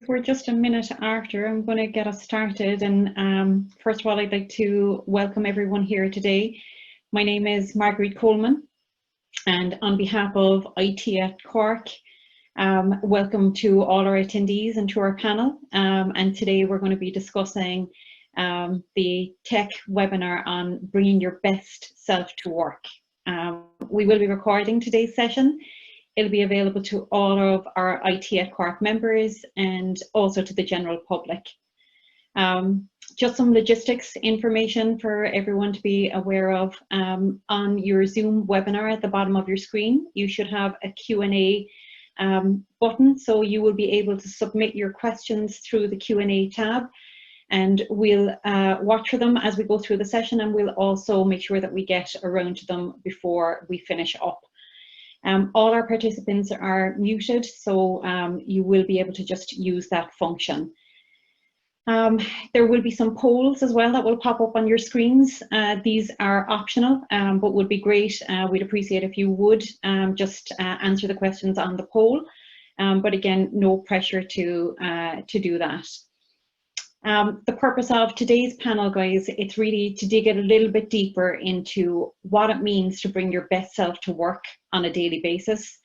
We're just a minute after. I'm going to get us started. And first of all, I'd like to welcome everyone here today. My name is Marguerite Coleman, and on behalf of IT at Cork, welcome to all our attendees and to our panel. And today we're going to be discussing the tech webinar on bringing your best self to work. We will be recording today's session. It'll be available to all of our IT at Cork members and also to the general public. Just some logistics information for everyone to be aware of. On your Zoom webinar at the bottom of your screen, you should have a Q&A button, so you will be able to submit your questions through the Q&A tab, and we'll watch for them as we go through the session, and we'll also make sure that we get around to them before we finish up. All our participants are muted, so you will be able to just use that function. There will be some polls as well that will pop up on your screens. These are optional, but would be great. We'd appreciate if you would just answer the questions on the poll. But again, no pressure to do that. The purpose of today's panel, guys, it's really to dig a little bit deeper into what it means to bring your best self to work on a daily basis,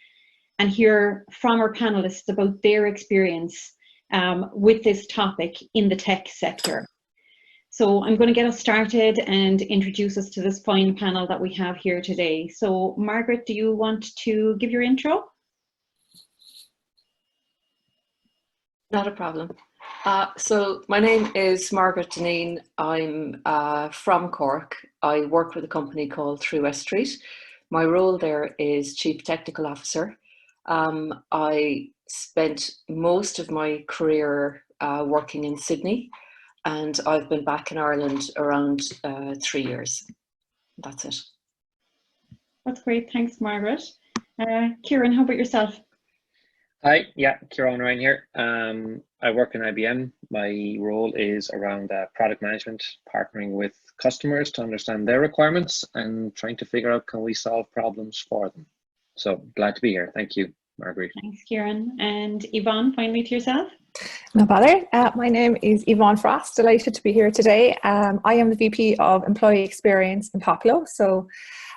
and hear from our panelists about their experience with this topic in the tech sector. So I'm going to get us started and introduce us to this fine panel that we have here today. So Margaret, do you want to give your intro? Not a problem. So my name is Margaret Deneen. I'm from Cork. I work with a company called 3 West Street. My role there is Chief Technical Officer. I spent most of my career working in Sydney, and I've been back in Ireland around 3 years. That's it. That's great. Thanks, Margaret. Kieran, how about yourself? Hi, yeah, Kieran Ryan here. I work in IBM. My role is around product management, partnering with customers to understand their requirements and trying to figure out, can we solve problems for them? So glad to be here. Thank you, Marguerite. Thanks, Kieran. And Yvonne, finally to yourself. No bother. My name is Yvonne Frost. Delighted to be here today. I am the VP of Employee Experience in Poplo. So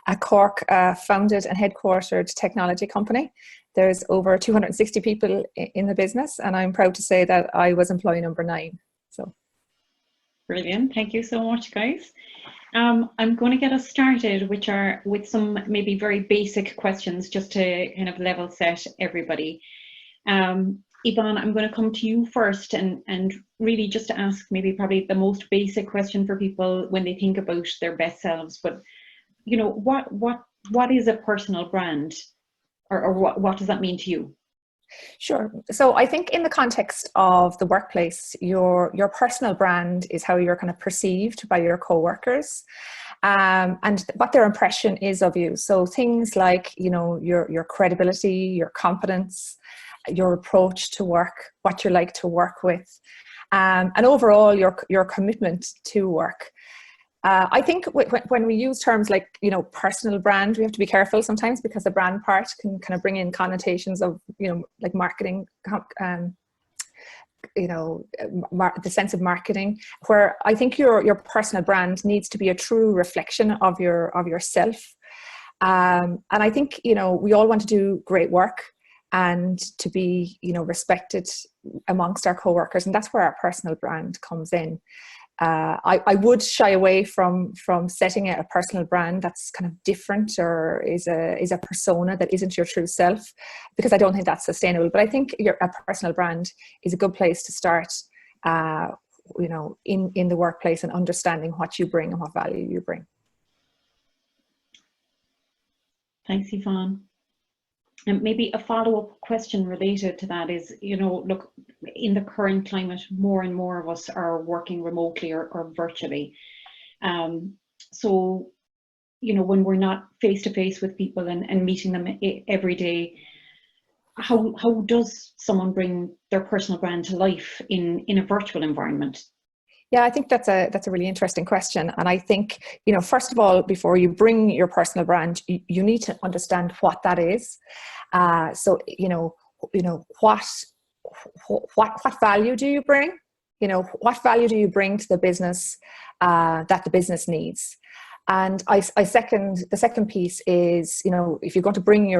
a Cork founded and headquartered technology company. There's over 260 people in the business, and I'm proud to say that I was employee number 9. So, brilliant! Thank you so much, guys. I'm going to get us started, with some maybe very basic questions, just to kind of level set everybody. Yvonne, I'm going to come to you first, and really just to ask maybe probably the most basic question for people when they think about their best selves. But you know, what is a personal brand? Or what does that mean to you? Sure. So I think in the context of the workplace, your personal brand is how you're kind of perceived by your co-workers, and what their impression is of you. So things like, you know, your credibility, your competence, your approach to work, what you're like to work with, and overall your commitment to work. I think when we use terms like, you know, personal brand, we have to be careful sometimes, because the brand part can kind of bring in connotations of, you know, like marketing, you know, the sense of marketing, where I think your personal brand needs to be a true reflection of yourself. And I think, you know, we all want to do great work and to be, you know, respected amongst our co-workers, and that's where our personal brand comes in. I would shy away from setting a personal brand that's kind of different or is a persona that isn't your true self, because I don't think that's sustainable. But I think a personal brand is a good place to start, you know, in the workplace, and understanding what you bring and what value you bring. Thanks, Yvonne. And maybe a follow-up question related to that is, you know, look, in the current climate, more and more of us are working remotely or virtually. So, you know, when we're not face-to-face with people and meeting them every day, how does someone bring their personal brand to life in a virtual environment? Yeah, I think that's a really interesting question. And I think, you know, first of all, before you bring your personal brand, you need to understand what that is. So, you know, what what value do you bring? You know, what value do you bring to the business that the business needs? And I second, the second piece is, you know, if you're going to bring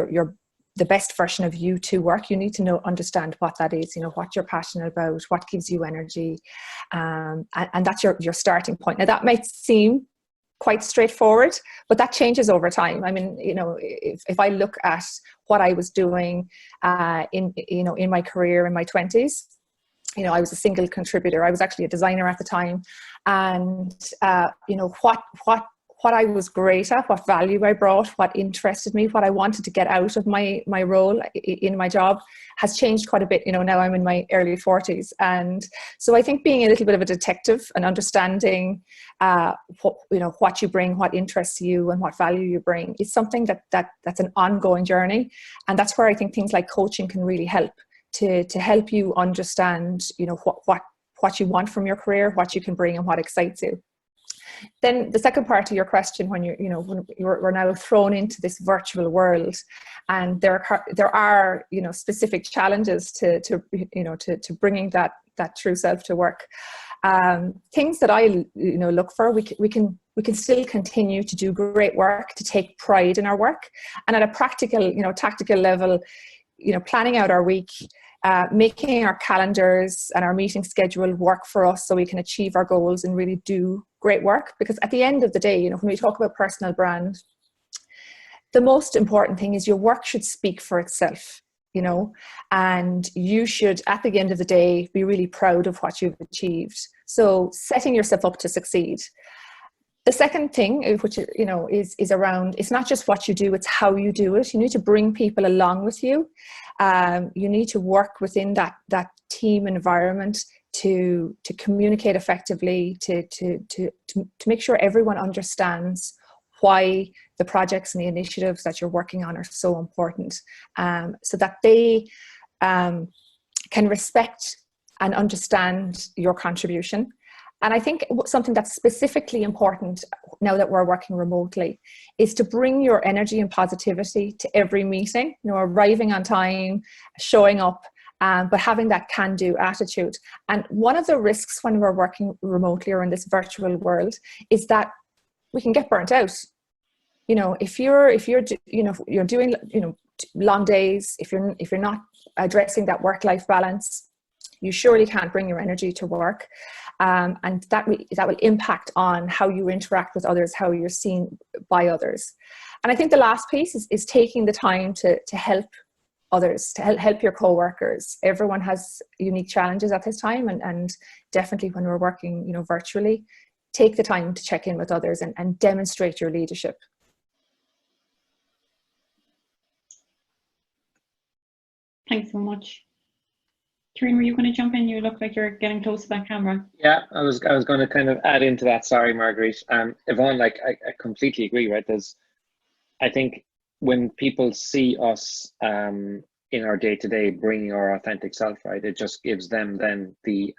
the best version of you to work, you need to understand what that is, you know, what you're passionate about, what gives you energy. And that's your starting point. Now that might seem quite straightforward, but that changes over time. I mean, you know, if I look at what I was doing in my career in my 20s, you know, I was a single contributor. I was actually a designer at the time, and you know, what I was great at, what value I brought, what interested me, what I wanted to get out of my role in my job has changed quite a bit. You know, now I'm in my early 40s, and so I think being a little bit of a detective and understanding what you bring, what interests you, and what value you bring is something that's an ongoing journey, and that's where I think things like coaching can really help to help you understand, you know, what you want from your career, what you can bring, and what excites you. Then the second part of your question, when we're now thrown into this virtual world, and there are you know, specific challenges to bringing that true self to work. Things that I look for, we can still continue to do great work, to take pride in our work, and at a practical, tactical level, planning out our week, making our calendars and our meeting schedule work for us so we can achieve our goals and really do great work. Because at the end of the day, when we talk about personal brand, the most important thing is your work should speak for itself, and you should, at the end of the day, be really proud of what you've achieved. So setting yourself up to succeed. The second thing, which is around, it's not just what you do, it's how you do it. You need to bring people along with you. You need to work within that team environment to communicate effectively, to make sure everyone understands why the projects and the initiatives that you're working on are so important, so that they can respect and understand your contribution. And I think something that's specifically important now that we're working remotely is to bring your energy and positivity to every meeting, arriving on time, showing up, but having that can-do attitude. And one of the risks when we're working remotely or in this virtual world is that we can get burnt out. If you're doing long days, if you're not addressing that work-life balance, you surely can't bring your energy to work, and that will impact on how you interact with others, how you're seen by others. And I think the last piece is taking the time to help others, to help your co-workers. Everyone has unique challenges at this time, and definitely when we're working virtually, take the time to check in with others and demonstrate your leadership. Thanks so much. Kieran, were you going to jump in? You look like you're getting close to that camera. Yeah, I was going to kind of add into that. Sorry, Marguerite. Yvonne, I completely agree, right? I think when people see us in our day-to-day bringing our authentic self, right, it just gives them then the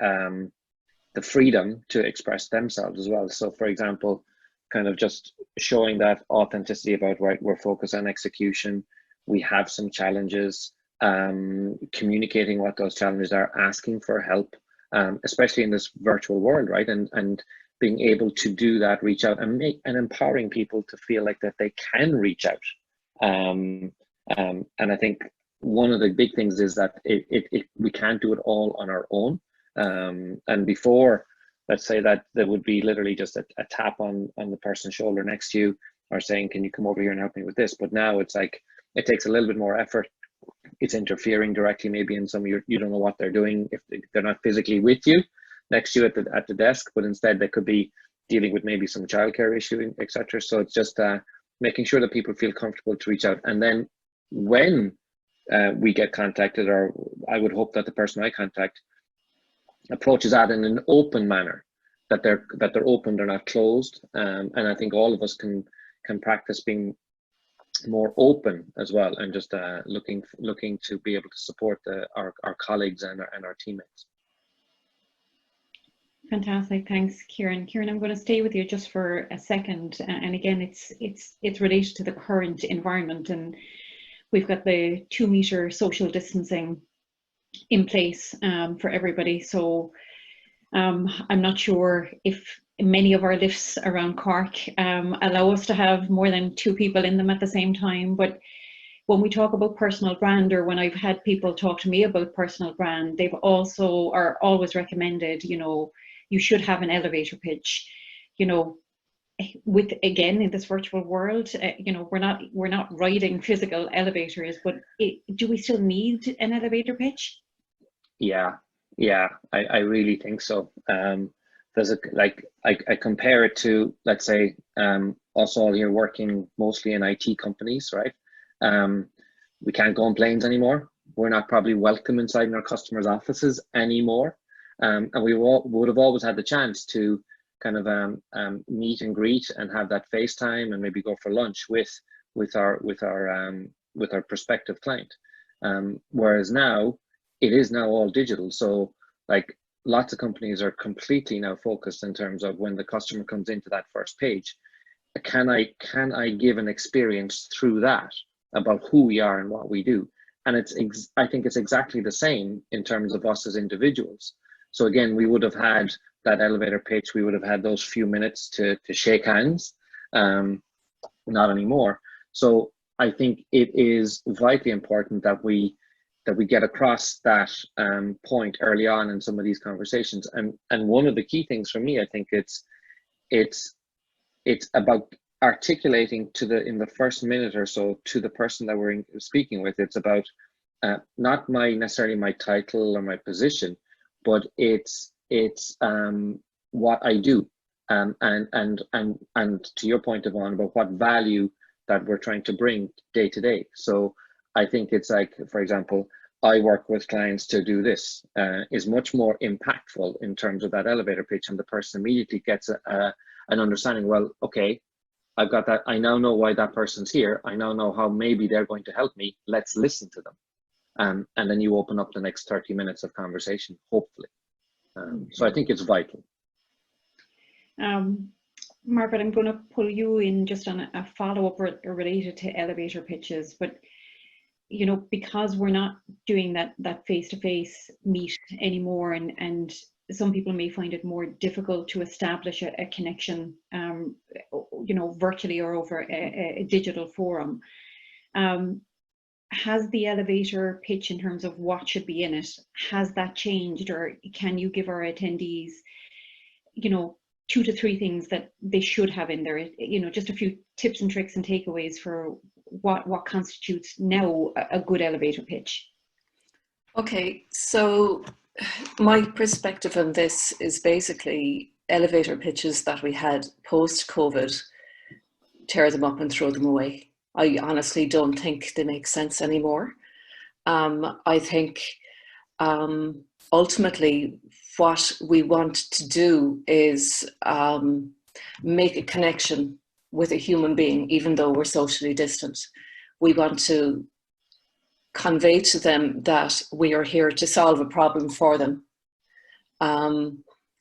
freedom to express themselves as well. So for example, kind of just showing that authenticity about, right, we're focused on execution, we have some challenges, communicating what those challenges are, asking for help, especially in this virtual world, right? And being able to do that, reach out and empowering people to feel like that they can reach out. And I think one of the big things is that we can't do it all on our own. And before, let's say that there would be literally just a tap on the person's shoulder next to you, or saying, can you come over here and help me with this? But now it's like, it takes a little bit more effort. It's interfering directly maybe in some of you don't know what they're doing if they're not physically with you next to you at the desk, but instead they could be dealing with maybe some childcare issue, etc. So it's just making sure that people feel comfortable to reach out. And then when we get contacted, or I would hope that the person I contact approaches that in an open manner, that they're open, they're not closed. And I think all of us can practice being more open as well, and just looking to be able to support our colleagues and our teammates. Fantastic, thanks, Kieran. Kieran, I'm going to stay with you just for a second, and again, it's related to the current environment, and we've got the 2 meter social distancing in place for everybody. So I'm not sure if many of our lifts around Cork allow us to have more than 2 people in them at the same time. But when we talk about personal brand, or when I've had people talk to me about personal brand, they've also are always recommended, you know, you should have an elevator pitch. You know, with, again, in this virtual world, you know, we're not riding physical elevators, but do we still need an elevator pitch? Yeah, I really think so. There's I compare it to, let's say, us all here working mostly in IT companies, right? We can't go on planes anymore. We're not probably welcome inside in our customers' offices anymore. And we would have always had the chance to kind of meet and greet and have that FaceTime and maybe go for lunch with our prospective client. Whereas now, it is now all digital. So like lots of companies are completely now focused in terms of when the customer comes into that first page, can I give an experience through that about who we are and what we do? And I think it's exactly the same in terms of us as individuals. So again, we would have had that elevator pitch, we would have had those few minutes to shake hands, not anymore. So I think it is vitally important that we get across that point early on in some of these conversations. And one of the key things for me, I think it's about articulating in the first minute or so to the person that we're speaking with. It's about not necessarily my title or my position, but it's what I do, and to your point, Yvonne, about what value that we're trying to bring day to day. So I think it's like, for example, I work with clients to do this is much more impactful in terms of that elevator pitch, and the person immediately gets an understanding. Well, okay, I've got that. I now know why that person's here. I now know how maybe they're going to help me. Let's listen to them. And then you open up the next 30 minutes of conversation, hopefully. So I think it's vital. Margaret, I'm going to pull you in just on a follow-up related to elevator pitches, but you know, because we're not doing that face-to-face meet anymore, and some people may find it more difficult to establish a connection, you know, virtually or over a digital forum. Has the elevator pitch, in terms of what should be in it, has that changed, or can you give our attendees, you know, 2 to 3 things that they should have in there, you know, just a few tips and tricks and takeaways for what constitutes now a good elevator pitch? Okay, so my perspective on this is basically elevator pitches that we had post-COVID, tear them up and throw them away. I honestly don't think they make sense anymore. I think ultimately what we want to do is make a connection with a human being, even though we're socially distant. We want to convey to them that we are here to solve a problem for them.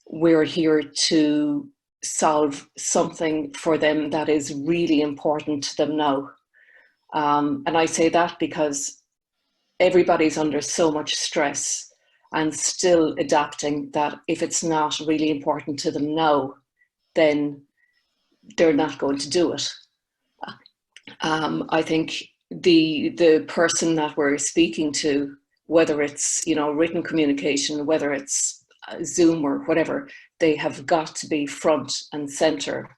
We're here to solve something for them that is really important to them now. And I say that because everybody's under so much stress and still adapting, that if it's not really important to them now, then they're not going to do it. I think the person that we're speaking to, whether it's, you know, written communication, whether it's Zoom or whatever, they have got to be front and center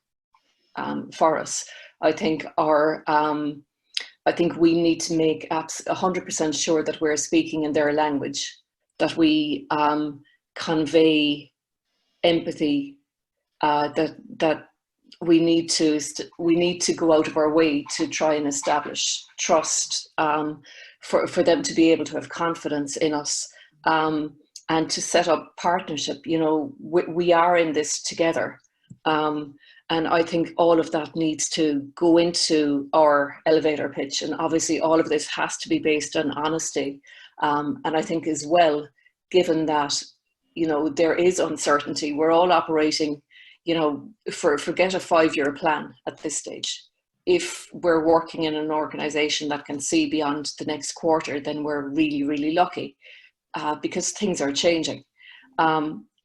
for us. I think I think we need to make 100% sure that we're speaking in their language, that we convey empathy, that we need to go out of our way to try and establish trust, for them to be able to have confidence in us, and to set up partnership. You know, we are in this together. And I think all of that needs to go into our elevator pitch. And obviously all of this has to be based on honesty. And I think as well, given that, you know, there is uncertainty, we're all operating, you know, forget a 5-year plan at this stage. If we're working in an organization that can see beyond the next quarter, then we're really, really lucky. because things are changing.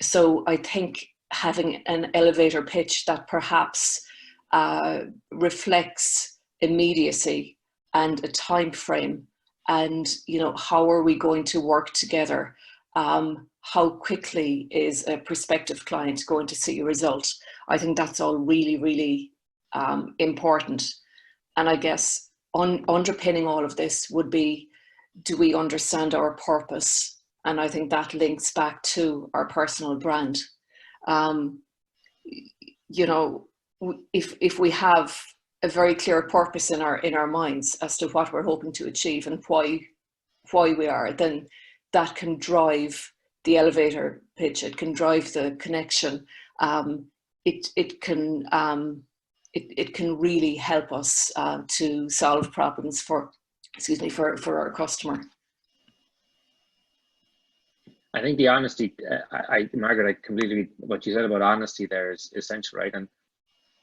So I think having an elevator pitch that perhaps reflects immediacy and a time frame, and how are we going to work together? How quickly is a prospective client going to see a result? I think that's all really, really important. And I guess underpinning all of this would be, do we understand our purpose? And I think that links back to our personal brand. If we have a very clear purpose in our minds as to what we're hoping to achieve and why we are, then that can drive the elevator pitch. It can drive the connection. It can really help us to solve problems for our customer. I think the honesty, Margaret, I completely, what you said about honesty there is essential, right? And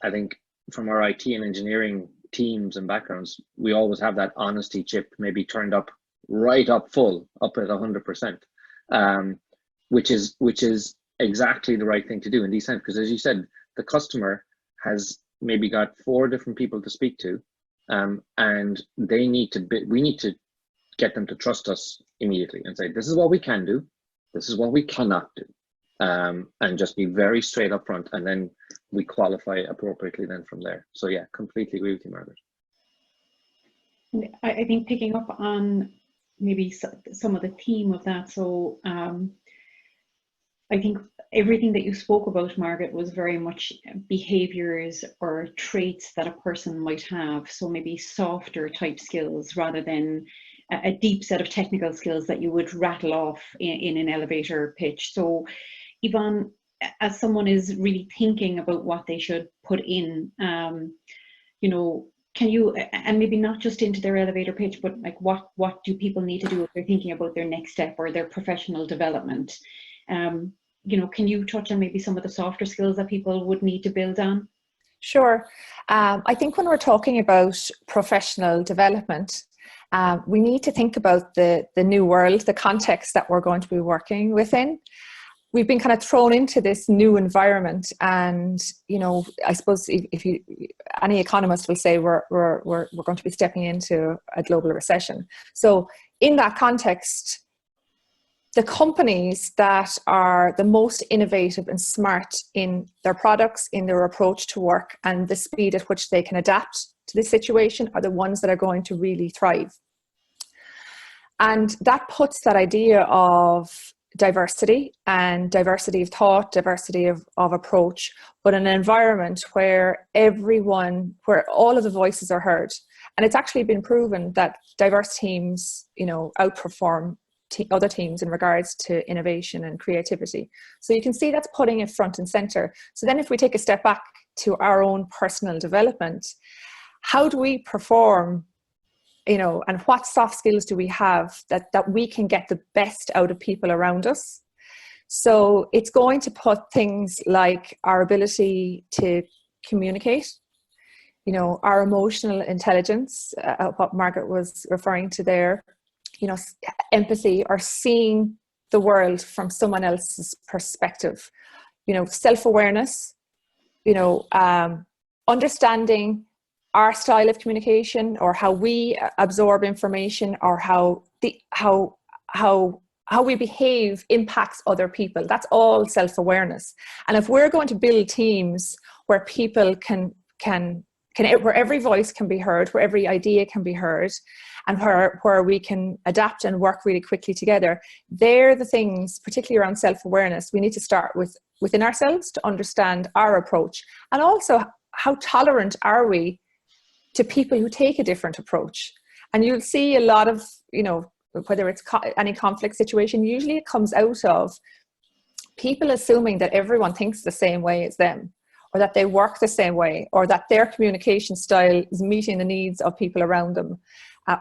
I think from our IT and engineering teams and backgrounds, we always have that honesty chip maybe turned up right up full, up at 100%, which is exactly the right thing to do in these times. Because as you said, the customer has maybe got 4 different people to speak to, and we need to get them to trust us immediately and say, this is what we can do, this is what we cannot do, and just be very straight up front, and then we qualify appropriately then from there. So yeah, completely agree with you, Margaret. I think picking up on maybe some of the theme of that, so I think everything that you spoke about, Margaret, was very much behaviors or traits that a person might have. So maybe softer type skills rather than a deep set of technical skills that you would rattle off in an elevator pitch. So Yvonne, as someone is really thinking about what they should put in, can you, and maybe not just into their elevator pitch, but like what do people need to do if they're thinking about their next step or their professional development? Can you touch on maybe some of the softer skills that people would need to build on? Sure. I think when we're talking about professional development, we need to think about the new world, the context that we're going to be working within. We've been kind of thrown into this new environment, and I suppose if any economist will say we're going to be stepping into a global recession. So in that context, the companies that are the most innovative and smart in their products, in their approach to work, and the speed at which they can adapt to this situation are the ones that are going to really thrive. And that puts that idea of diversity and diversity of thought, diversity of approach, but in an environment where all of the voices are heard. And it's actually been proven that diverse teams, outperform other teams in regards to innovation and creativity. So you can see that's putting it front and center. So then if we take a step back to our own personal development, how do we perform, and what soft skills do we have that we can get the best out of people around us? So it's going to put things like our ability to communicate, our emotional intelligence, what Margaret was referring to there, empathy, or seeing the world from someone else's perspective, self-awareness, understanding our style of communication, or how we absorb information, or how we behave impacts other people. That's all self-awareness. And if we're going to build teams where people where every voice can be heard, where every idea can be heard, and where we can adapt and work really quickly together, they're the things, particularly around self-awareness, we need to start within ourselves to understand our approach. And also, how tolerant are we to people who take a different approach? And you'll see a lot of, whether it's any conflict situation, usually it comes out of people assuming that everyone thinks the same way as them, or that they work the same way, or that their communication style is meeting the needs of people around them,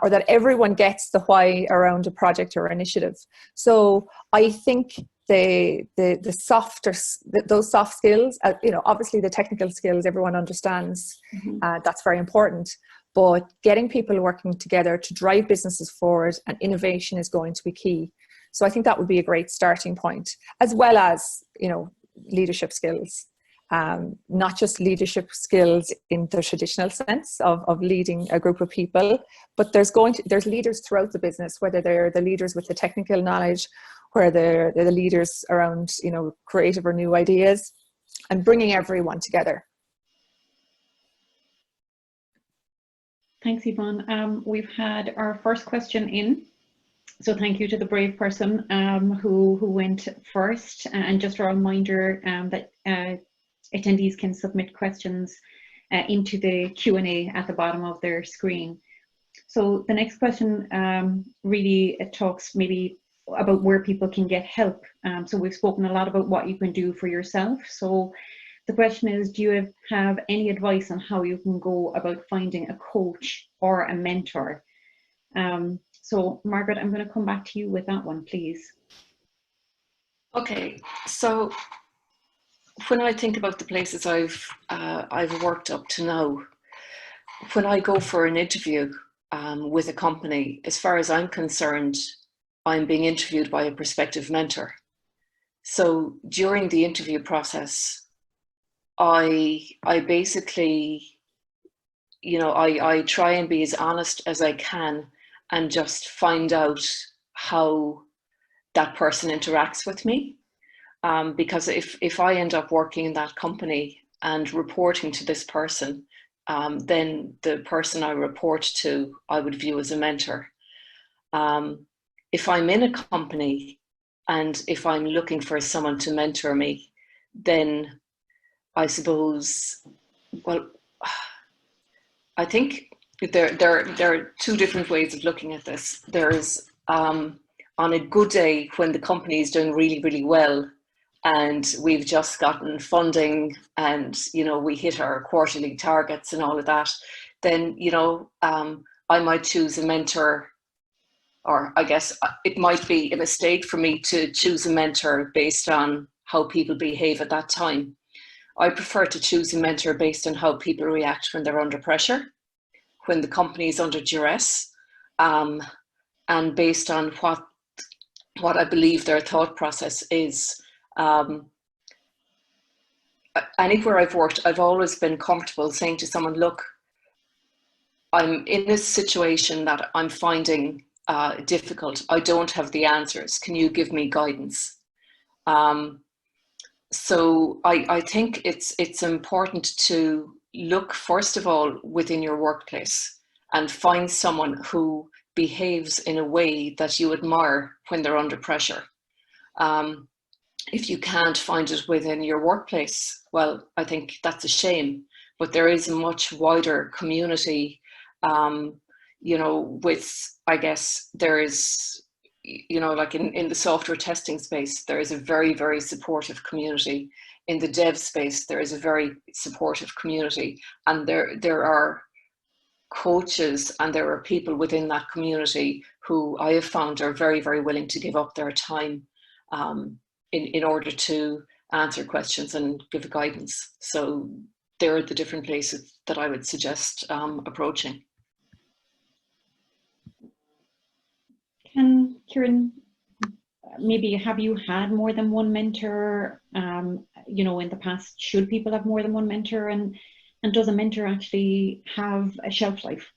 or that everyone gets the why around a project or initiative. So I think those soft skills, obviously the technical skills everyone understands, that's very important, but getting people working together to drive businesses forward, and innovation is going to be key. So I think that would be a great starting point, as well as, you know, leadership skills. Not just leadership skills in the traditional sense of leading a group of people, but there's leaders throughout the business, whether they're the leaders with the technical knowledge, where they're the leaders around, you know, creative or new ideas, and bringing everyone together. Thanks, Yvonne. We've had our first question in. So thank you to the brave person who went first. And just a reminder that attendees can submit questions into the Q&A at the bottom of their screen. So the next question really talks maybe about where people can get help. So we've spoken a lot about what you can do for yourself. So the question is, do you have any advice on how you can go about finding a coach or a mentor? So Margaret, I'm going to come back to you with that one, please. Okay, so when I think about the places I've worked up to now, when I go for an interview with a company, as far as I'm concerned, I'm being interviewed by a prospective mentor. So during the interview process, I basically, you know, I try and be as honest as I can and just find out how that person interacts with me. Because if I end up working in that company and reporting to this person, then the person I report to, I would view as a mentor. If I'm in a company and if I'm looking for someone to mentor me, then I suppose, well, I think there are two different ways of looking at this. There's on a good day when the company is doing really, really well, and we've just gotten funding and, you know, we hit our quarterly targets and all of that, then, you know, I might choose a mentor, or I guess it might be a mistake for me to choose a mentor based on how people behave at that time. I prefer to choose a mentor based on how people react when they're under pressure, when the company is under duress, and based on what I believe their thought process is. Anywhere I've worked, I've always been comfortable saying to someone, look, I'm in this situation that I'm finding difficult. I don't have the answers. Can you give me guidance? So I think it's important to look, first of all, within your workplace and find someone who behaves in a way that you admire when they're under pressure. If you can't find it within your workplace, well, I think that's a shame, but there is a much wider community, you know, with, I guess there is, you know, like in the software testing space, there is a very, very supportive community. In the dev space, there is a very supportive community, and there are coaches and there are people within that community who I have found are very, very willing to give up their time in order to answer questions and give guidance. So there are the different places that I would suggest approaching. Kieran, maybe have you had more than one mentor, you know, in the past? Should people have more than one mentor, and does a mentor actually have a shelf life?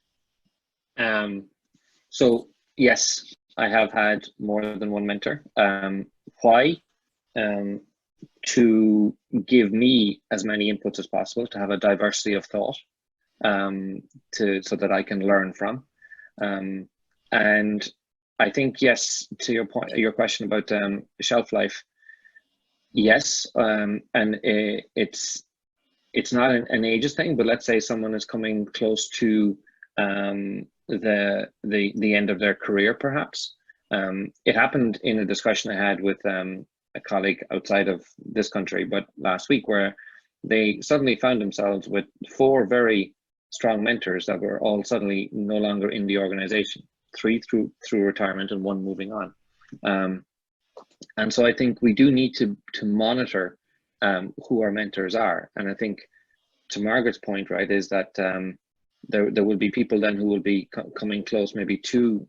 So yes, I have had more than one mentor. Why? To give me as many inputs as possible, to have a diversity of thought, so that I can learn from. And I think, yes, to your point, your question about shelf life, yes, and it's not an ages thing, but let's say someone is coming close to the end of their career, perhaps. It happened in a discussion I had with a colleague outside of this country, but last week, where they suddenly found themselves with 4 very strong mentors that were all suddenly no longer in the organization, 3 through retirement and 1 moving on. And so I think we do need to monitor who our mentors are. And I think, to Margaret's point, right, is that there will be people then who will be coming close maybe to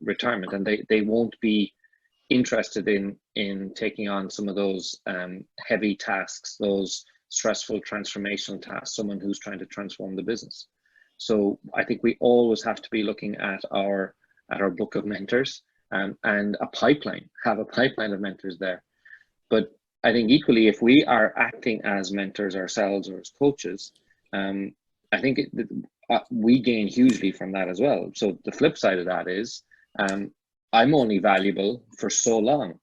retirement, and they won't be interested in taking on some of those heavy tasks, those stressful transformational tasks, someone who's trying to transform the business. So I think we always have to be looking at our book of mentors, and a pipeline, have a pipeline of mentors there. But I think equally, if we are acting as mentors ourselves or as coaches, I think we gain hugely from that as well. So the flip side of that is, I'm only valuable for so long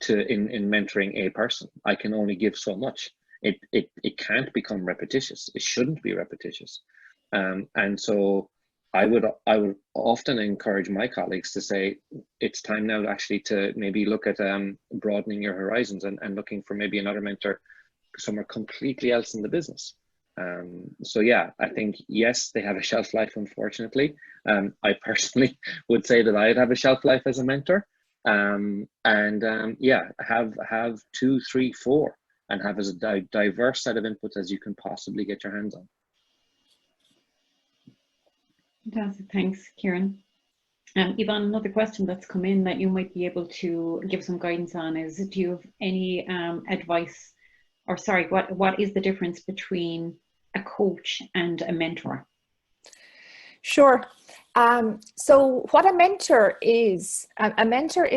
in mentoring a person. I can only give so much. It can't become repetitious. It shouldn't be repetitious. And so I would often encourage my colleagues to say, it's time now actually to maybe look at broadening your horizons and looking for maybe another mentor somewhere completely else in the business. So yeah, I think, yes, they have a shelf life, unfortunately. I personally would say that I'd have a shelf life as a mentor. Yeah, have 2, 3, 4, and have as a diverse set of inputs as you can possibly get your hands on. Fantastic, thanks, Kieran. Yvonne, another question that's come in that you might be able to give some guidance on is, do you have any advice, or sorry, what is the difference between a coach and a mentor? Sure. So what a mentor is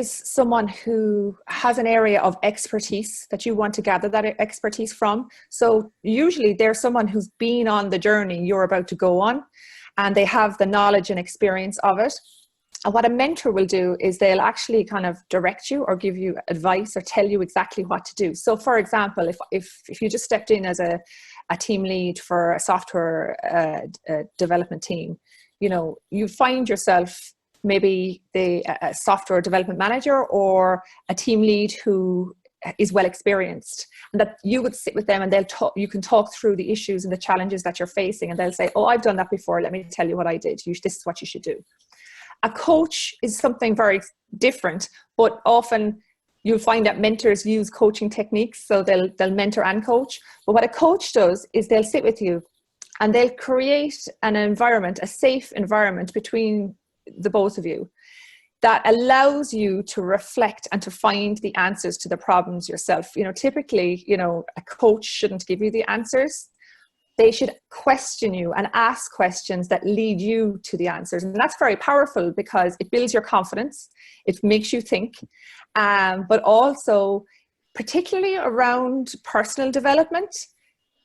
someone who has an area of expertise that you want to gather that expertise from. So usually they're someone who's been on the journey you're about to go on, and they have the knowledge and experience of it. And what a mentor will do is they'll actually kind of direct you or give you advice or tell you exactly what to do. So for example, if you just stepped in as a team lead for a software development team, you know, you find yourself maybe a software development manager or a team lead who is well experienced, and that you would sit with them and you can talk through the issues and the challenges that you're facing, and they'll say, oh, I've done that before, let me tell you what I did. This is what you should do. A coach is something very different, but often you'll find that mentors use coaching techniques, so they'll mentor and coach. But what a coach does is they'll sit with you and they'll create an environment, a safe environment between the both of you that allows you to reflect and to find the answers to the problems yourself. You know, typically, you know, a coach shouldn't give you the answers. They should question you and ask questions that lead you to the answers. And that's very powerful because it builds your confidence. It makes you think, but also particularly around personal development,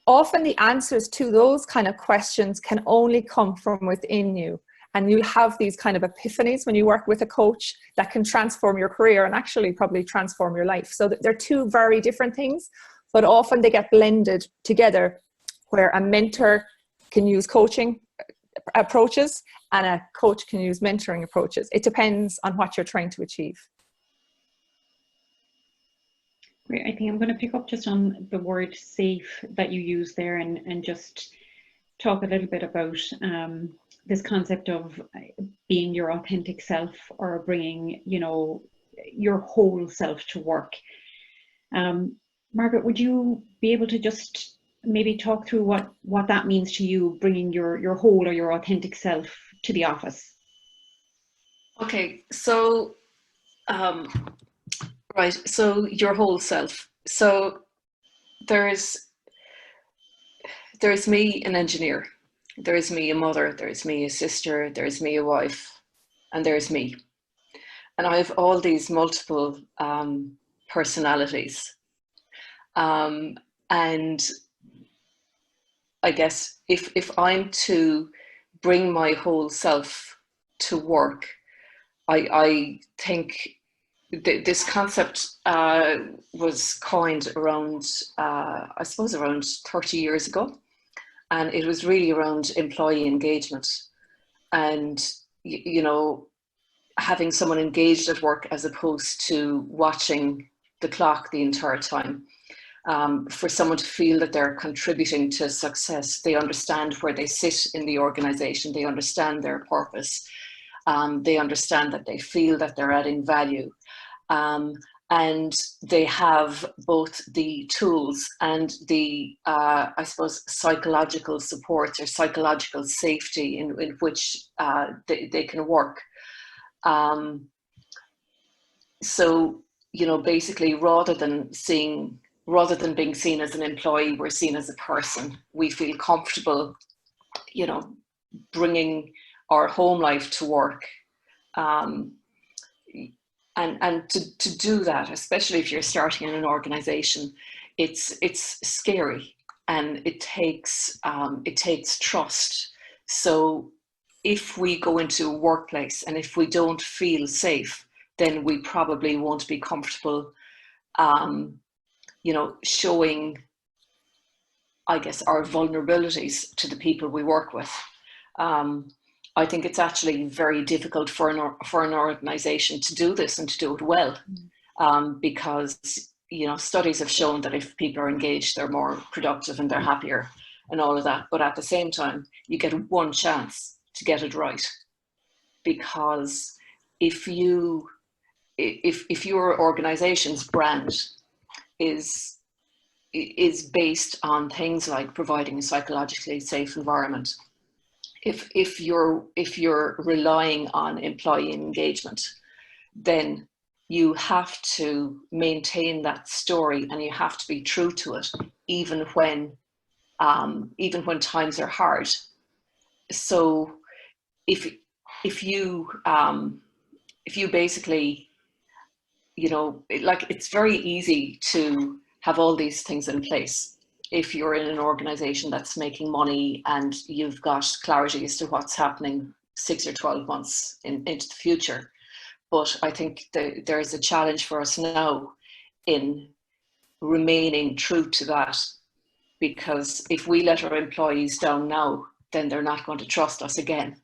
often the answers to those kind of questions can only come from within you. And you'll have these kind of epiphanies when you work with a coach that can transform your career and actually probably transform your life. So they're two very different things, but often they get blended together, where a mentor can use coaching approaches and a coach can use mentoring approaches. It depends on what you're trying to achieve. Great. I think I'm going to pick up just on the word safe that you use there, and just talk a little bit about this concept of being your authentic self, or bringing, you know, your whole self to work. Margaret, would you be able to just maybe talk through what that means to you, bringing your whole or your authentic self to the office? Okay, so right, so your whole self. So there's me, an engineer. There's me, a mother. There's me, a sister. There's me, a wife, and there's me. And I have all these multiple personalities. And I guess if I'm to bring my whole self to work, I think this concept was coined around, I suppose, around 30 years ago. And it was really around employee engagement and, you know, having someone engaged at work as opposed to watching the clock the entire time. For someone to feel that they're contributing to success, they understand where they sit in the organization, they understand their purpose, they understand that they feel that they're adding value. And they have both the tools and the, I suppose, psychological support or psychological safety in which they can work. So you know, basically rather than being seen as an employee, we're seen as a person. We feel comfortable, you know, bringing our home life to work. And to do that, especially if you're starting in an organization, it's scary, and it takes trust. So if we go into a workplace and if we don't feel safe, then we probably won't be comfortable, you know, showing, I guess, our vulnerabilities to the people we work with. I think it's actually very difficult for an organization to do this and to do it well, because, you know, studies have shown that if people are engaged, they're more productive and they're happier and all of that. But at the same time, you get one chance to get it right, because if your organization's brand is based on things like providing a psychologically safe environment, if you're relying on employee engagement, then you have to maintain that story, and you have to be true to it, even when times are hard. So if you basically, you know, like, it's very easy to have all these things in place if you're in an organization that's making money and you've got clarity as to what's happening 6 or 12 months into the future. But I think there is a challenge for us now in remaining true to that, because if we let our employees down now, then they're not going to trust us again.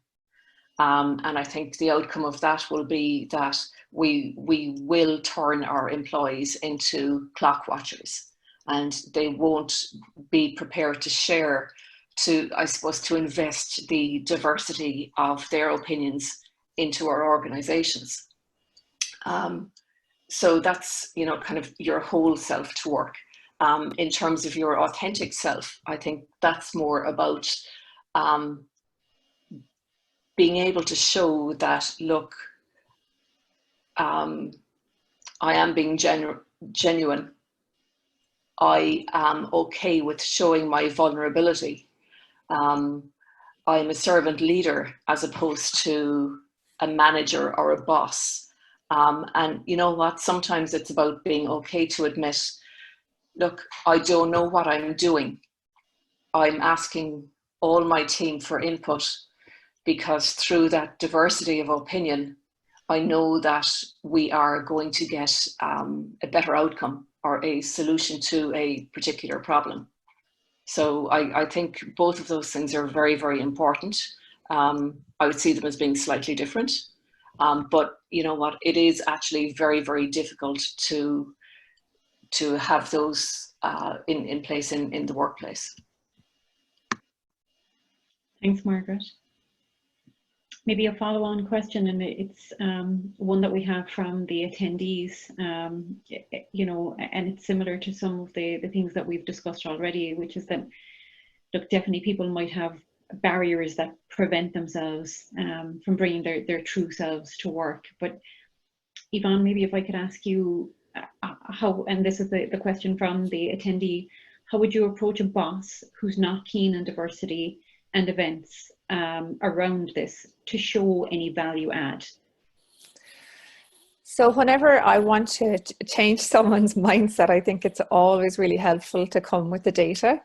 And I think the outcome of that will be that we will turn our employees into clock watchers, and they won't be prepared to share, to invest the diversity of their opinions into our organizations. So that's, you know, kind of your whole self to work. In terms of your authentic self, I think that's more about being able to show that, look, I am being genuine. I am okay with showing my vulnerability. I'm a servant leader as opposed to a manager or a boss. And you know what? Sometimes it's about being okay to admit, look, I don't know what I'm doing. I'm asking all my team for input, because through that diversity of opinion, I know that we are going to get a better outcome or a solution to a particular problem. So I think both of those things are very, very important. I would see them as being slightly different. But you know what, it is actually very, very difficult to have those in place in the workplace. Thanks, Margaret. Maybe a follow-on question, and it's one that we have from the attendees, you know, and it's similar to some of the things that we've discussed already, which is that, look, definitely people might have barriers that prevent themselves from bringing their true selves to work. But Yvonne, maybe if I could ask you how, and this is the question from the attendee, how would you approach a boss who's not keen on diversity and events around this to show any value add? So whenever I want to change someone's mindset, I think it's always really helpful to come with the data.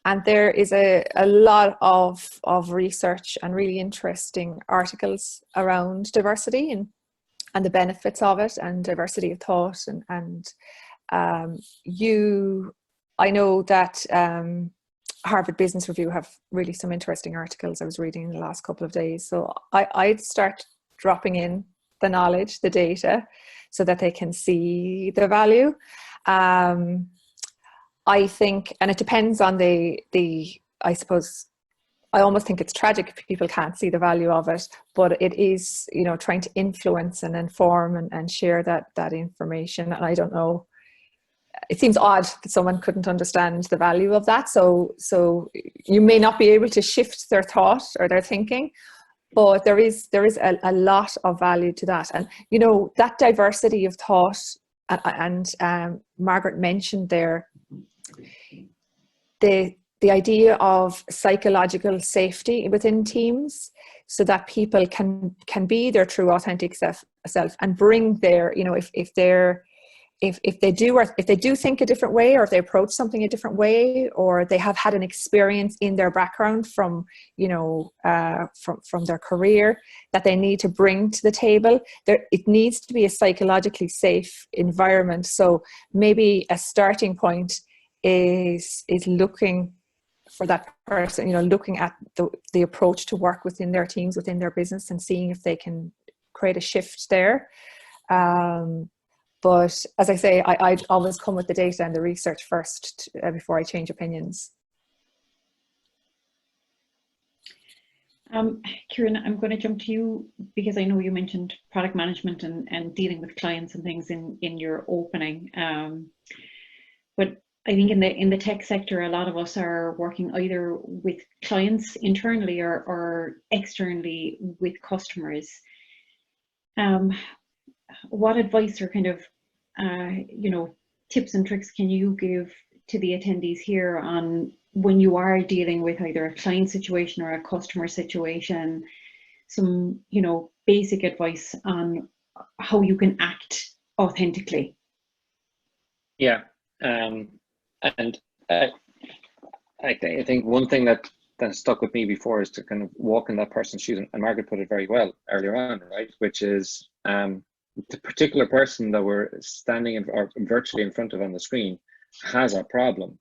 And there is a lot of research and really interesting articles around diversity and the benefits of it, and diversity of thought. I know that Harvard Business Review have really some interesting articles I was reading in the last couple of days. So I'd start dropping in the knowledge, the data, so that they can see the value. I think, and it depends on I suppose, I almost think it's tragic if people can't see the value of it, but it is, you know, trying to influence and inform and share that information. And I don't know, it seems odd that someone couldn't understand the value of that. So you may not be able to shift their thought or their thinking, but there is a lot of value to that. And, you know, that diversity of thought and Margaret mentioned there the idea of psychological safety within teams, so that people can be their true authentic self and bring their, you know, if they do think a different way, or if they approach something a different way, or they have had an experience in their background from, you know, from their career that they need to bring to the table, it needs to be a psychologically safe environment. So maybe a starting point is looking for that person, you know, looking at the approach to work within their teams, within their business, and seeing if they can create a shift there. But as I say, I'd always come with the data and the research first before I change opinions. Kieran, I'm going to jump to you, because I know you mentioned product management and dealing with clients and things in your opening. But I think in the tech sector, a lot of us are working either with clients internally or externally with customers. What advice or kind of, you know, tips and tricks can you give to the attendees here on when you are dealing with either a client situation or a customer situation, some, you know, basic advice on how you can act authentically? Yeah, and I think one thing that stuck with me before is to kind of walk in that person's shoes, and Margaret put it very well earlier on, right? Which is the particular person that we're standing in, or virtually in front of on the screen, has a problem.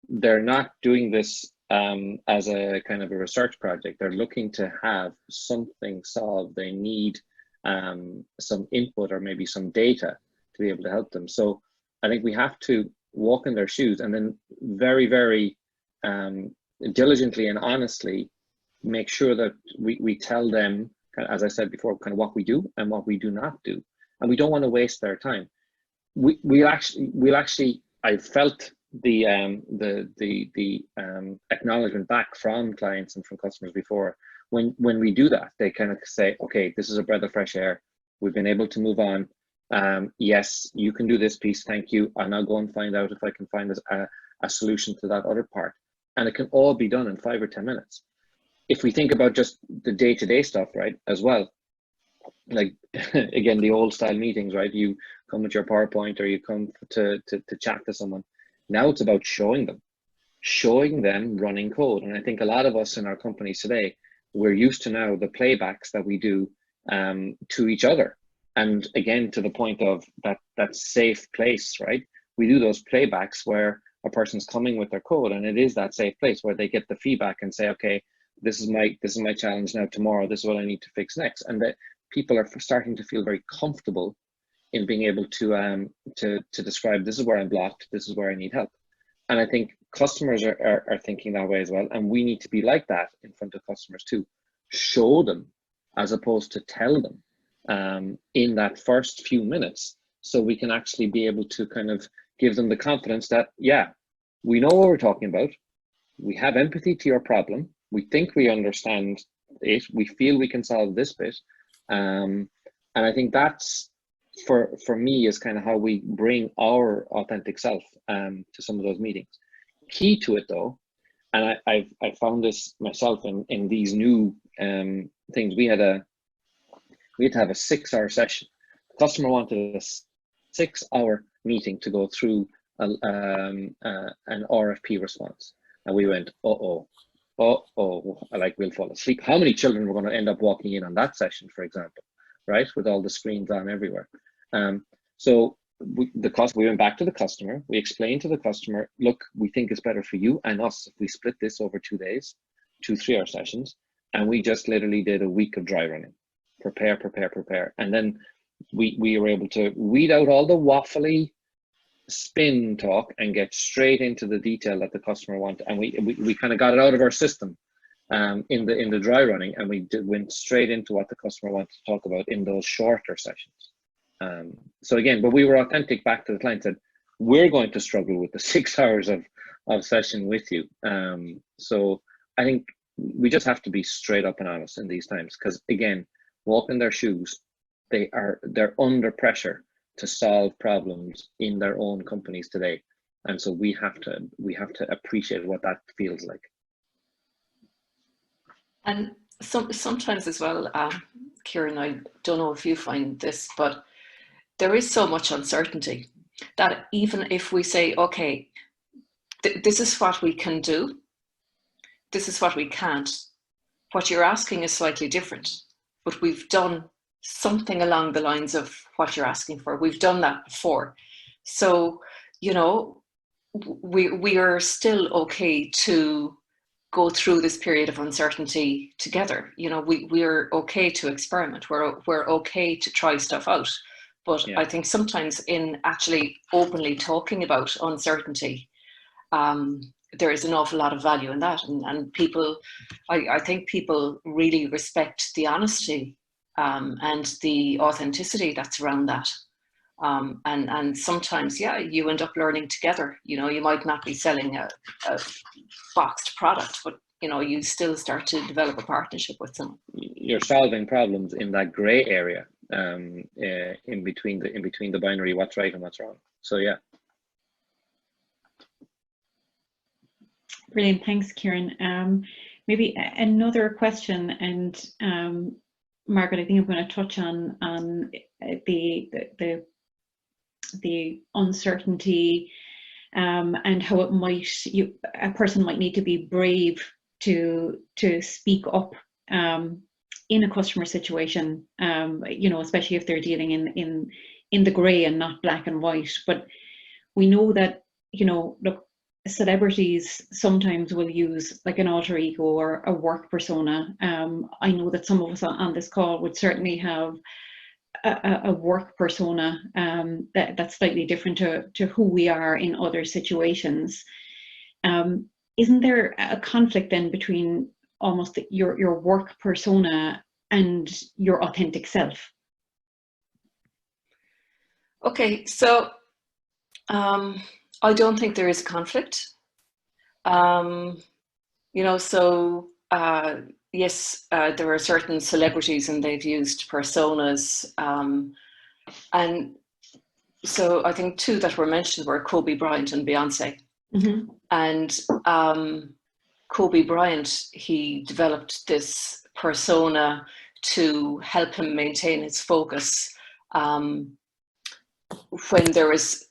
They're not doing this as a kind of a research project. They're looking to have something solved. They need some input or maybe some data to be able to help them. So I think we have to walk in their shoes, and then very, very diligently and honestly make sure that we tell them, as I said before, kind of what we do and what we do not do, and we don't want to waste their time. We'll actually I felt the acknowledgement back from clients and from customers before when we do that. They kind of say, okay, this is a breath of fresh air. We've been able to move on. Yes, you can do this piece, thank you. I'll now go and find out if I can find a solution to that other part. And it can all be done in 5 or 10 minutes. If we think about just the day-to-day stuff, right, as well, like, again, the old style meetings, right? You come with your PowerPoint, or you come to chat to someone. Now it's about showing them running code. And I think a lot of us in our companies today, we're used to now the playbacks that we do to each other. And again, to the point of that safe place, right? We do those playbacks where a person's coming with their code, and it is that safe place where they get the feedback and say, okay, this is my challenge now. Tomorrow, this is what I need to fix next. And that people are starting to feel very comfortable in being able to describe, this is where I'm blocked, this is where I need help. And I think customers are thinking that way as well. And we need to be like that in front of customers too. Show them as opposed to tell them in that first few minutes, so we can actually be able to kind of give them the confidence that, yeah, we know what we're talking about. We have empathy to your problem. We think we understand it. We feel we can solve this bit. And I think that's, for me, is kind of how we bring our authentic self to some of those meetings. Key to it though, and I found this myself in these new things. We had to have a 6-hour session. The customer wanted a 6-hour meeting to go through an RFP response, and we went, like, we'll fall asleep. How many children were going to end up walking in on that session, for example, right, with all the screens on everywhere? So we went back to the customer. We explained to the customer, look, we think it's better for you and us if we split this over 2 days, 2 3-hour sessions, and we just literally did a week of dry running. Prepare. And then we were able to weed out all the waffly spin talk and get straight into the detail that the customer wanted. And we kind of got it out of our system in the dry running, and we went straight into what the customer wanted to talk about in those shorter sessions. So again, but we were authentic back to the client, said, we're going to struggle with the 6 hours of session with you. So I think we just have to be straight up and honest in these times, because again, walk in their shoes. They're under pressure to solve problems in their own companies today. And so we have to appreciate what that feels like. And sometimes as well, Kieran, I don't know if you find this, but there is so much uncertainty that even if we say, okay, this is what we can do, this is what we can't, what you're asking is slightly different, but we've done something along the lines of what you're asking for. We've done that before. So, you know, we are still okay to go through this period of uncertainty together. You know, we're okay to experiment. We're okay to try stuff out. But I think sometimes in actually openly talking about uncertainty, there is an awful lot of value in that. And people, I think people really respect the honesty and the authenticity that's around that. And sometimes, yeah, you end up learning together. You know, you might not be selling a boxed product, but you know, you still start to develop a partnership with someone. You're solving problems in that gray area, in between the binary, what's right and what's wrong. So yeah. Brilliant, thanks, Kieran. Maybe another question, and Margaret, I think I'm going to touch on the uncertainty and how it might, a person might need to be brave to speak up in a customer situation, you know, especially if they're dealing in the grey and not black and white. But we know that, you know, look, celebrities sometimes will use like an alter ego or a work persona. I know that some of us on this call would certainly have a work persona that's slightly different to who we are in other situations. Isn't there a conflict then between almost your work persona and your authentic self? Okay, so I don't think there is conflict. You know, so yes, there are certain celebrities and they've used personas. And so I think two that were mentioned were Kobe Bryant and Beyonce. Mm-hmm. And Kobe Bryant, he developed this persona to help him maintain his focus when there was,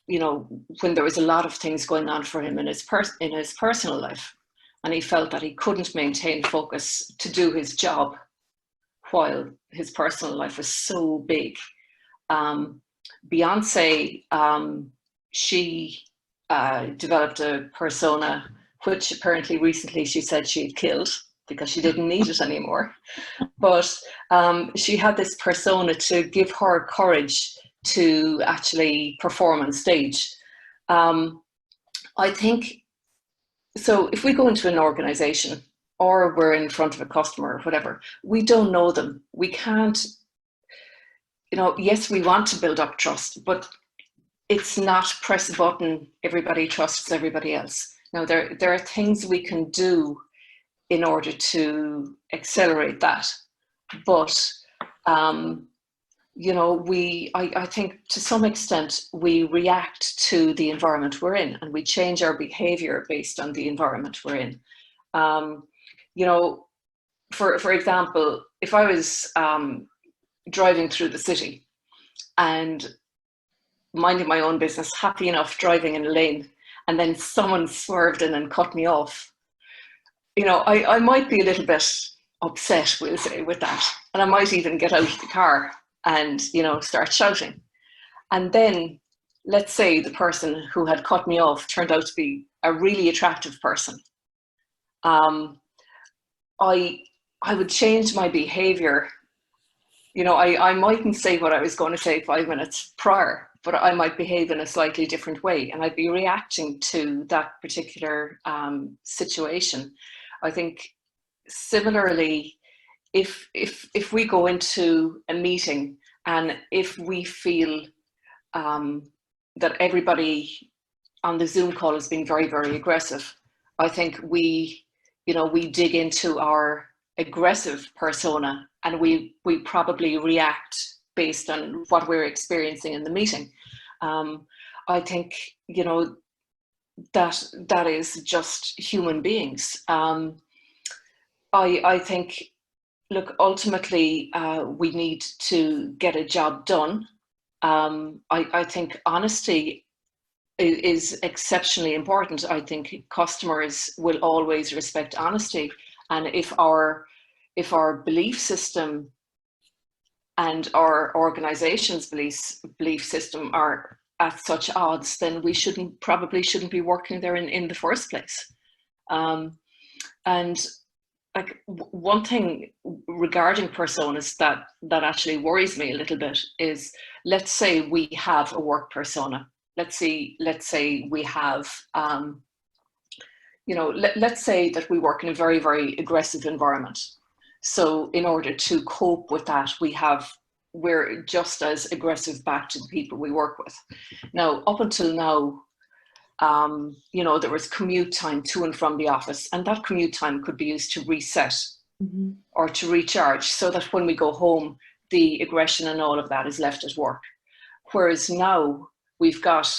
you know, when there was a lot of things going on for him in his personal life, and he felt that he couldn't maintain focus to do his job while his personal life was so big. Beyonce, she developed a persona which apparently recently she said she'd killed because she didn't need it anymore. But she had this persona to give her courage to actually perform on stage. I think, so if we go into an organization or we're in front of a customer or whatever, we don't know them. We can't, you know, yes, we want to build up trust, but it's not press a button, everybody trusts everybody else. Now, there are things we can do in order to accelerate that. But, you know, I think to some extent we react to the environment we're in and we change our behavior based on the environment we're in. You know, for example, if I was driving through the city and minding my own business, happy enough driving in a lane, and then someone swerved in and cut me off, you know, I might be a little bit upset, we'll say, with that. And I might even get out of the car and, you know, start shouting. And then let's say the person who had cut me off turned out to be a really attractive person. I would change my behavior. You know, I mightn't say what I was going to say 5 minutes prior, but I might behave in a slightly different way, and I'd be reacting to that particular situation. I think similarly, if we go into a meeting and if we feel that everybody on the Zoom call is being very, very aggressive, I think we dig into our aggressive persona and we probably react based on what we're experiencing in the meeting. I think, you know, that is just human beings. I think, look, ultimately, we need to get a job done. I think honesty is exceptionally important. I think customers will always respect honesty, and if our belief system and our organization's belief system are at such odds, then we probably shouldn't be working there in the first place. And like, one thing regarding personas that actually worries me a little bit is, let's say we have a work persona. Let's say we have, you know, let's say that we work in a very, very aggressive environment. So in order to cope with that, we're just as aggressive back to the people we work with. Now, up until now, you know, there was commute time to and from the office, and that commute time could be used to reset or to recharge, so that when we go home, the aggression and all of that is left at work. Whereas now we've got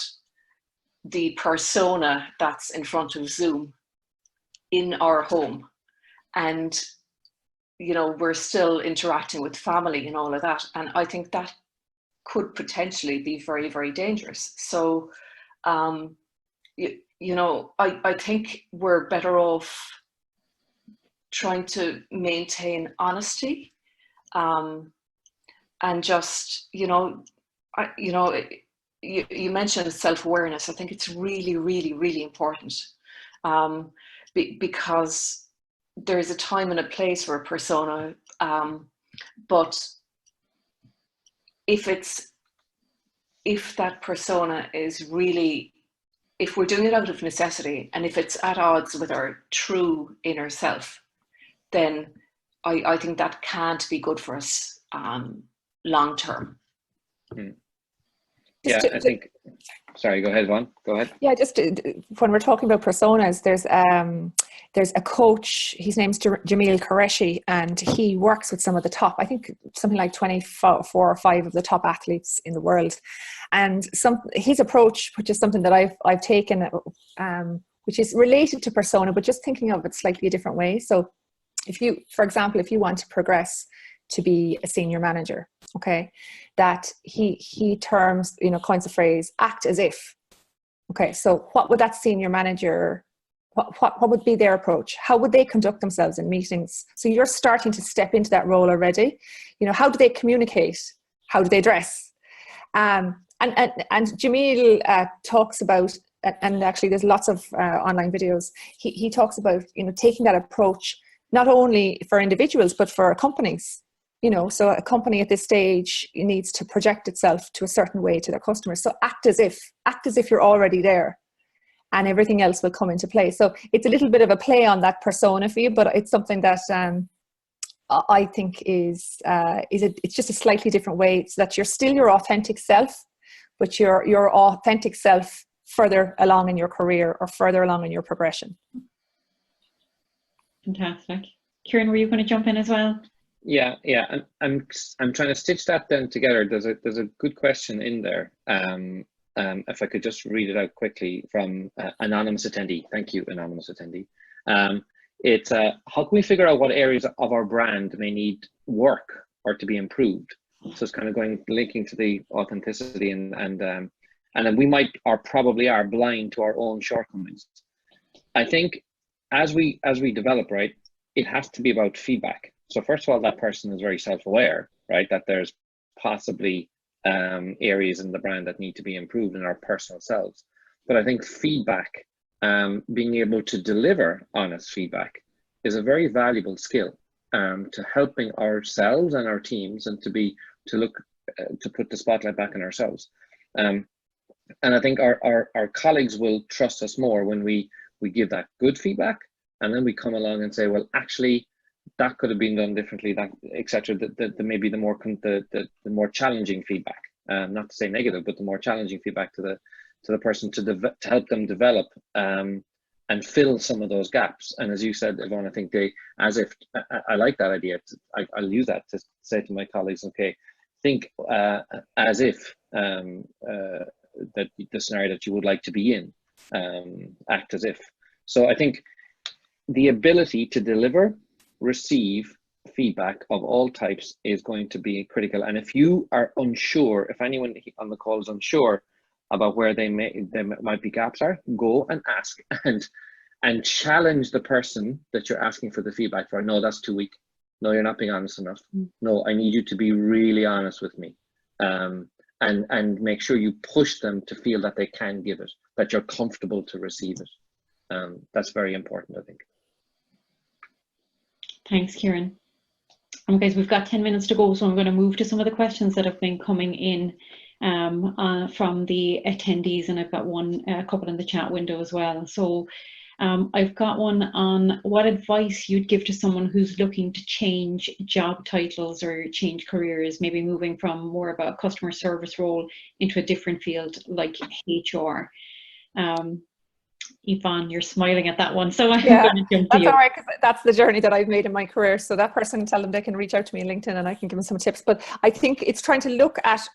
the persona that's in front of Zoom in our home, and, you know, we're still interacting with family and all of that. And I think that could potentially be very, very dangerous. So, you know, I think we're better off trying to maintain honesty, and just, you know, you mentioned self-awareness. I think it's really, really, really important, because there's a time and a place for a persona, but if that persona is really, if we're doing it out of necessity, and if it's at odds with our true inner self, then I think that can't be good for us long term. Yeah, I think, sorry, go ahead, Yvonne, go ahead. Yeah, just when we're talking about personas, there's a coach, his name's Jamil Qureshi, and he works with some of the top, I think something like 24 or 5 of the top athletes in the world. And his approach, which is something that I've taken, which is related to persona, but just thinking of it slightly a different way. So if you, for example, if you want to progress to be a senior manager, okay, that he terms, you know, coins the phrase, act as if. Okay, so what would that senior manager, what would be their approach? How would they conduct themselves in meetings? So you're starting to step into that role already. You know, how do they communicate? How do they dress? And Jamil talks about, and actually there's lots of online videos, he talks about, you know, taking that approach not only for individuals but for companies. You know, so a company at this stage needs to project itself to a certain way to their customers. So act as if you're already there, and everything else will come into play. So it's a little bit of a play on that persona for you, but it's something that I think it's just a slightly different way, so that you're still your authentic self, but your authentic self further along in your career or further along in your progression. Fantastic. Kieran, were you going to jump in as well? Yeah, and I'm trying to stitch that then together. There's a good question in there. If I could just read it out quickly from anonymous attendee. Thank you, anonymous attendee. It's how can we figure out what areas of our brand may need work or to be improved? So it's kind of linking to the authenticity, and then we might or probably are blind to our own shortcomings. I think as we develop, right, it has to be about feedback. So first of all, that person is very self-aware, right, that there's possibly areas in the brand that need to be improved in our personal selves. But I think feedback, being able to deliver honest feedback, is a very valuable skill to helping ourselves and our teams, and to put the spotlight back on ourselves. And I think our colleagues will trust us more when we give that good feedback, and then we come along and say, well, actually, that could have been done differently, that etc. The maybe the more challenging feedback, not to say negative, but the more challenging feedback to the person to help them develop and fill some of those gaps. And as you said, Yvonne, I think I like that idea. I'll use that to say to my colleagues, okay, think as if that the scenario that you would like to be in, act as if. So I think the ability to deliver, receive feedback of all types is going to be critical. And if you are unsure, if anyone on the call is unsure about where there might be gaps are, go and ask and challenge the person that you're asking for the feedback for. No, that's too weak. No, you're not being honest enough. No, I need you to be really honest with me. And make sure you push them to feel that they can give it, that you're comfortable to receive it. That's very important, I think. Thanks, Kieran. Guys, we've got 10 minutes to go, so I'm going to move to some of the questions that have been coming in from the attendees, and I've got a couple in the chat window as well. So I've got one on what advice you'd give to someone who's looking to change job titles or change careers, maybe moving from more of a customer service role into a different field like HR. Yvonne, you're smiling at that one, so I'm going to jump to you. That's all right, because that's the journey that I've made in my career. So that person, tell them they can reach out to me on LinkedIn and I can give them some tips. But I think it's trying to look at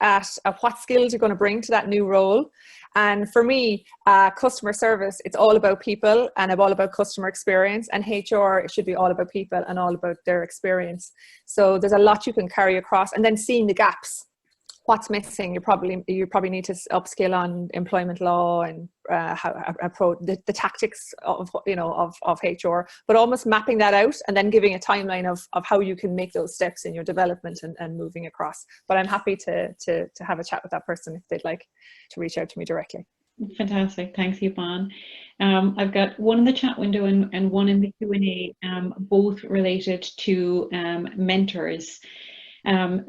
what skills you're going to bring to that new role. And for me, customer service, it's all about people and all about customer experience. And HR, it should be all about people and all about their experience. So there's a lot you can carry across, and then seeing the gaps. What's missing? You probably need to upskill on employment law and the tactics of HR, but almost mapping that out and then giving a timeline of how you can make those steps in your development and moving across. But I'm happy to have a chat with that person if they'd like to reach out to me directly. Fantastic, thanks, Yvonne. I've got one in the chat window and one in the Q&A, both related to mentors.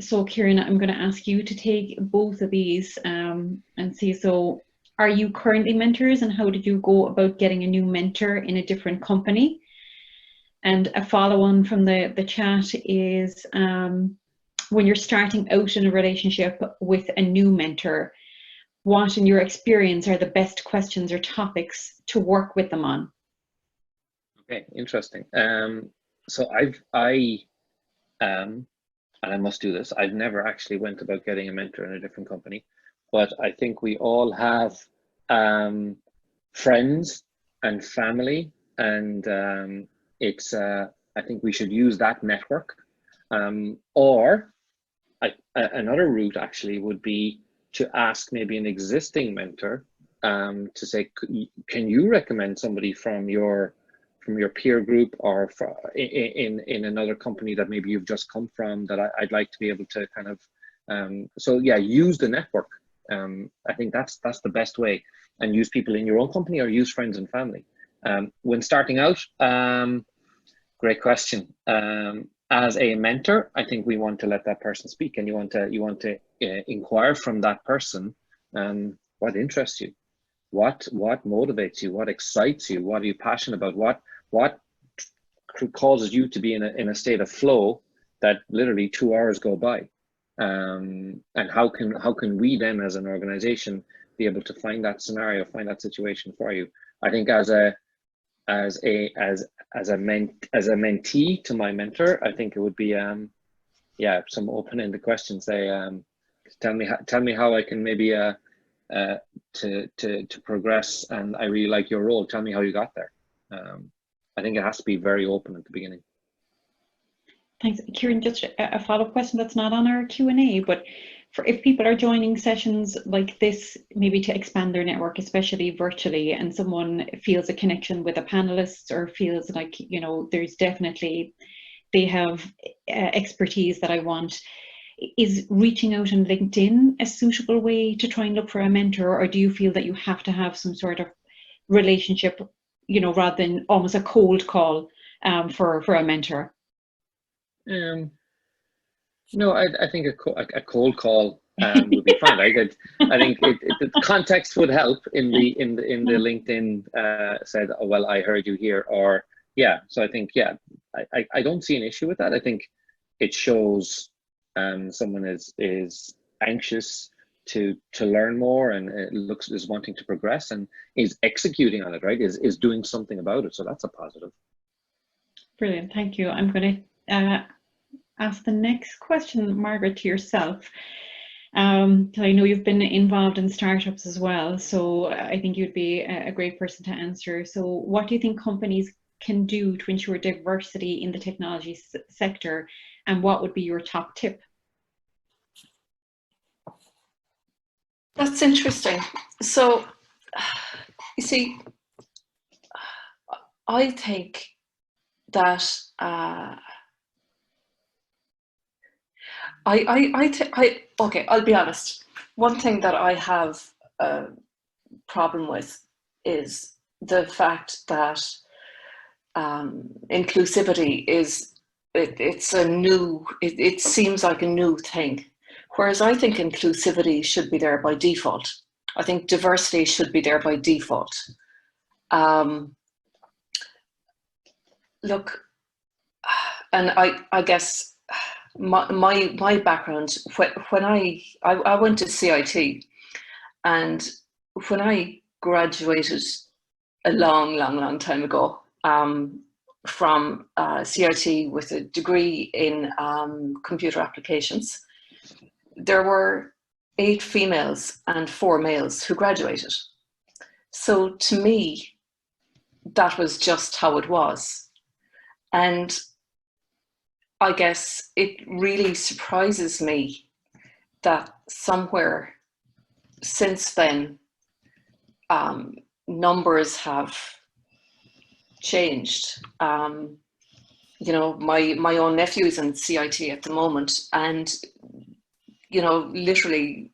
So Kieran, I'm going to ask you to take both of these and see, so are you currently mentors, and how did you go about getting a new mentor in a different company? And a follow-on from the chat is when you're starting out in a relationship with a new mentor, what in your experience are the best questions or topics to work with them on? Okay, interesting. So and I must do this, I've never actually went about getting a mentor in a different company, but I think we all have friends and family, and I think we should use that network. Or another route actually would be to ask maybe an existing mentor to say, can you recommend somebody from your peer group or in another company that maybe you've just come from that I'd like to be able to kind of, so yeah, use the network. I think that's the best way, and use people in your own company or use friends and family. When starting out, great question. As a mentor, I think we want to let that person speak, and you want to inquire from that person, what interests you, what motivates you, what excites you, what are you passionate about, what causes you to be in a state of flow that literally 2 hours go by, and how can we then as an organization be able to find that scenario, find that situation for you. I think as a mentee to my mentor, I think it would be some open-ended questions. Say, tell me how I can maybe to progress, and I really like your role. Tell me how you got there. I think it has to be very open at the beginning. Thanks, Kieran. Just a follow-up question that's not on our Q&A, but if people are joining sessions like this, maybe to expand their network, especially virtually, and someone feels a connection with a panelist or feels like, there's definitely, they have expertise that I want, is reaching out on LinkedIn a suitable way to try and look for a mentor, or do you feel that you have to have some sort of relationship, rather than almost a cold call for a mentor? No, I think a cold call would be fine. I think the context would help in the LinkedIn said, oh, well, I heard you here, or yeah. So I think I don't see an issue with that. I think it shows someone is anxious to learn more, and is wanting to progress and is executing on it, right? Is doing something about it. So that's a positive. Brilliant, thank you. I'm going to ask the next question, Margaret, to yourself. I know you've been involved in startups as well, so I think you'd be a great person to answer. So what do you think companies can do to ensure diversity in the technology sector, and what would be your top tip? That's interesting. So, you see, I think that okay, I'll be honest. One thing that I have a problem with is the fact that inclusivity is, it's a new, it seems like a new thing. Whereas I think inclusivity should be there by default. I think diversity should be there by default. Look, and I guess my background, when I went to CIT, and when I graduated a long time ago from CIT with a degree in computer applications, there were 8 females and 4 males who graduated. So to me, that was just how it was. And I guess it really surprises me that somewhere since then, numbers have changed. You know, my own nephew is in CIT at the moment, and you know, literally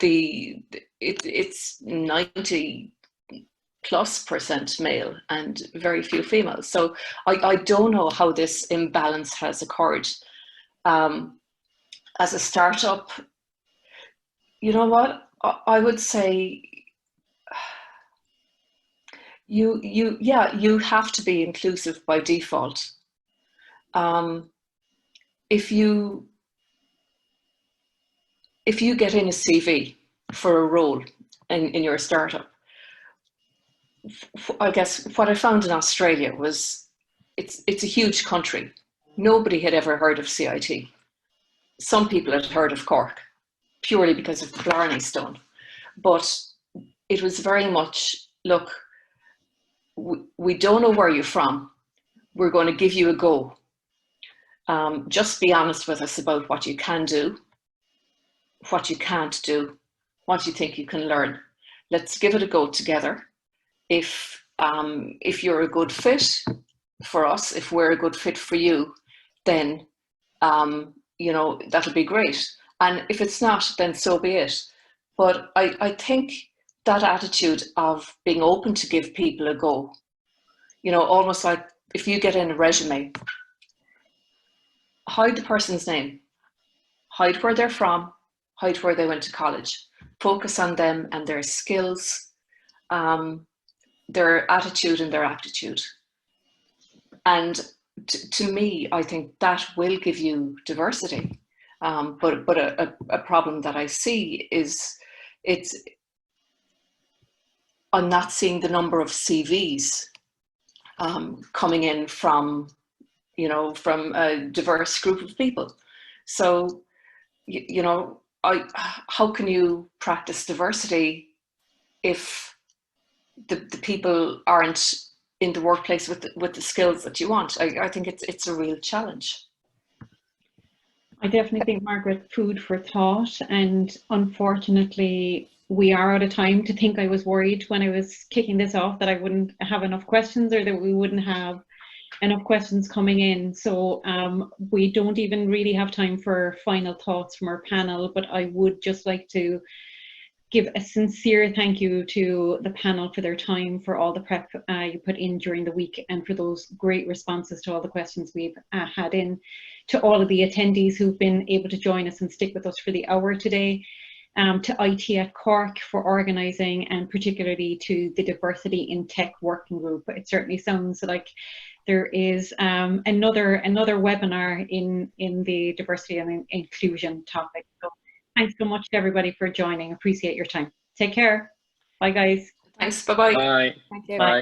it's 90+% male and very few females. So I don't know how this imbalance has occurred. As a startup, you know what, I would say you have to be inclusive by default. If you get in a CV for a role in your startup, I guess what I found in Australia was it's a huge country. Nobody had ever heard of CIT. Some people had heard of Cork purely because of the Blarney Stone, but it was very much, look, we don't know where you're from. We're going to give you a go. Just be honest with us about what you can do, what you can't do, what you think you can learn. Let's give it a go together. If you're a good fit for us, if we're a good fit for you, then you know, that'll be great. And if it's not, then so be it. But I think that attitude of being open to give people a go, you know, almost like if you get in a resume, hide the person's name, hide where they're from, hide where they went to college, focus on them and their skills, their attitude and their aptitude. And to me, I think that will give you diversity. But a problem that I see is I'm not seeing the number of CVs coming in from, you know, from a diverse group of people. So, you know, how can you practice diversity if the people aren't in the workplace with the skills that you want? I think it's a real challenge. I definitely think, Margaret, food for thought, and unfortunately we are out of time. To think I was worried when I was kicking this off that I wouldn't have enough questions, or that we wouldn't have enough questions coming in. So we don't even really have time for final thoughts from our panel, but I would just like to give a sincere thank you to the panel for their time, for all the prep you put in during the week, and for those great responses to all the questions we've had in, to all of the attendees who've been able to join us and stick with us for the hour today, to IT at Cork for organising, and particularly to the Diversity in Tech Working Group. It certainly sounds like there is another webinar in the diversity and inclusion topic. So thanks so much to everybody for joining. Appreciate your time. Take care. Bye, guys. Thanks. Bye-bye. Bye. Thank you. Bye. Bye.